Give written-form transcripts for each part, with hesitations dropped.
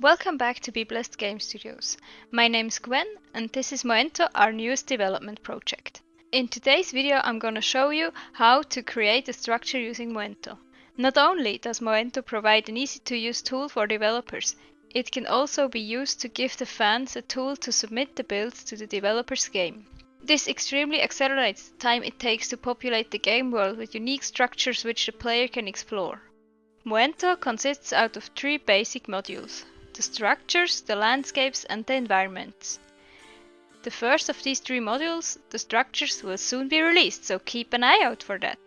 Welcome back to Be Blessed Game Studios. My name is Gwen and this is MOENTO, our newest development project. In today's video I'm gonna show you how to create a structure using MOENTO. Not only does MOENTO provide an easy to use tool for developers, it can also be used to give the fans a tool to submit the builds to the developer's game. This extremely accelerates the time it takes to populate the game world with unique structures which the player can explore. MOENTO consists out of three basic modules: the structures, the landscapes and the environments. The first of these three modules, the structures, will soon be released, so keep an eye out for that.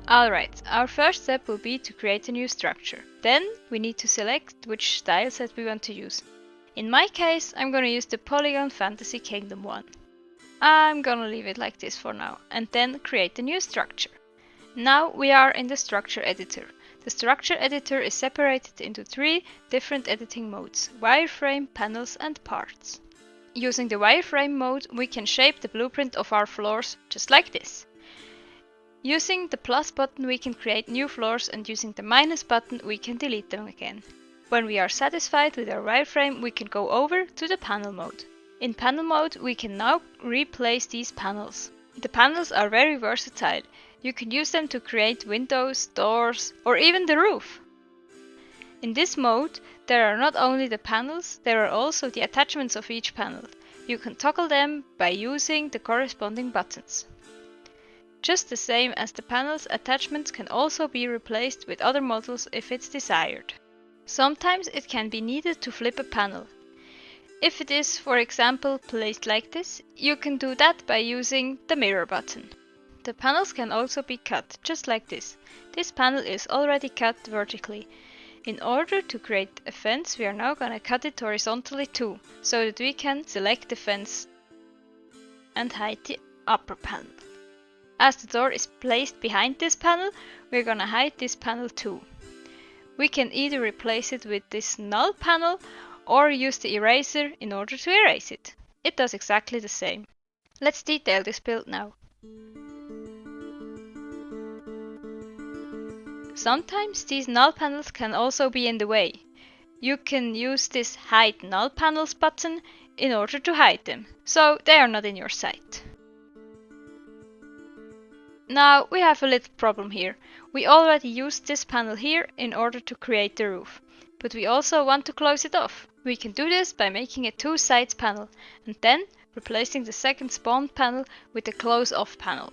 Alright, our first step will be to create a new structure. Then we need to select which style set we want to use. In my case, I'm gonna use the Polygon Fantasy Kingdom one. I'm gonna leave it like this for now, and then create a new structure. Now we are in the structure editor. The structure editor is separated into three different editing modes: wireframe, panels and parts. Using the wireframe mode, we can shape the blueprint of our floors just like this. Using the plus button we can create new floors, and using the minus button we can delete them again. When we are satisfied with our wireframe, we can go over to the panel mode. In panel mode we can now replace these panels. The panels are very versatile. You can use them to create windows, doors, or even the roof. In this mode, there are not only the panels, there are also the attachments of each panel. You can toggle them by using the corresponding buttons. Just the same as the panels, attachments can also be replaced with other models if it's desired. Sometimes it can be needed to flip a panel. If it is, for example, placed like this, you can do that by using the mirror button. The panels can also be cut, just like this. This panel is already cut vertically. In order to create a fence, we are now gonna cut it horizontally too, so that we can select the fence and hide the upper panel. As the door is placed behind this panel, we're gonna hide this panel too. We can either replace it with this null panel or use the eraser in order to erase it. It does exactly the same. Let's detail this build now. Sometimes these null panels can also be in the way. You can use this Hide Null Panels button in order to hide them, so they are not in your sight. Now we have a little problem here. We already used this panel here in order to create the roof, but we also want to close it off. We can do this by making a two sides panel and then replacing the second spawned panel with a close off panel.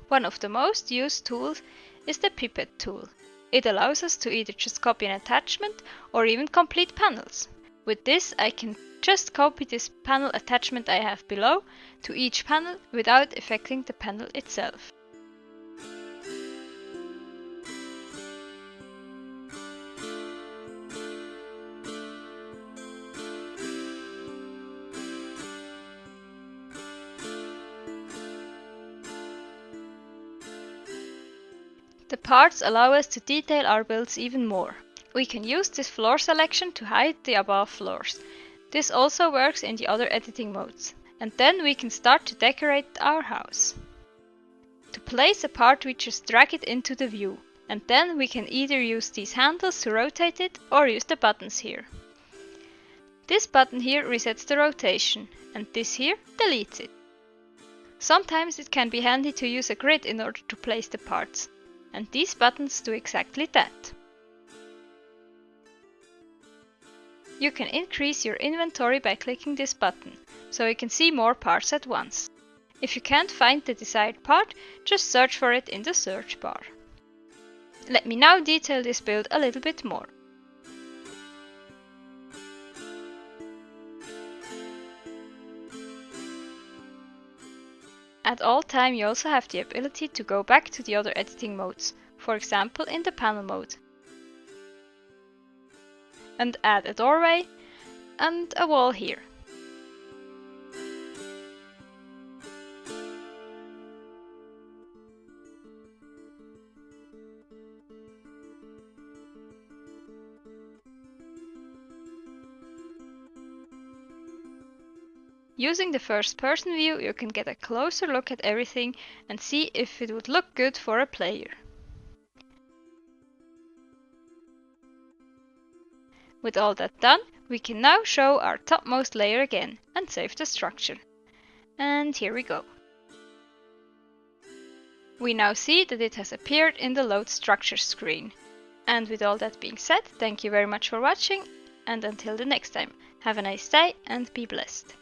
One of the most used tools is the Pipette Tool. It allows us to either just copy an attachment or even complete panels. With this I can just copy this panel attachment I have below to each panel without affecting the panel itself. The parts allow us to detail our builds even more. We can use this floor selection to hide the above floors. This also works in the other editing modes. And then we can start to decorate our house. To place a part, we just drag it into the view. And then we can either use these handles to rotate it or use the buttons here. This button here resets the rotation and this here deletes it. Sometimes it can be handy to use a grid in order to place the parts. And these buttons do exactly that. You can increase your inventory by clicking this button, so you can see more parts at once. If you can't find the desired part, just search for it in the search bar. Let me now detail this build a little bit more. At all time you also have the ability to go back to the other editing modes, for example in the panel mode, and add a doorway and a wall here. Using the first person view, you can get a closer look at everything and see if it would look good for a player. With all that done, we can now show our topmost layer again and save the structure. And here we go. We now see that it has appeared in the Load Structures screen. And with all that being said, thank you very much for watching, and until the next time, have a nice day and be blessed.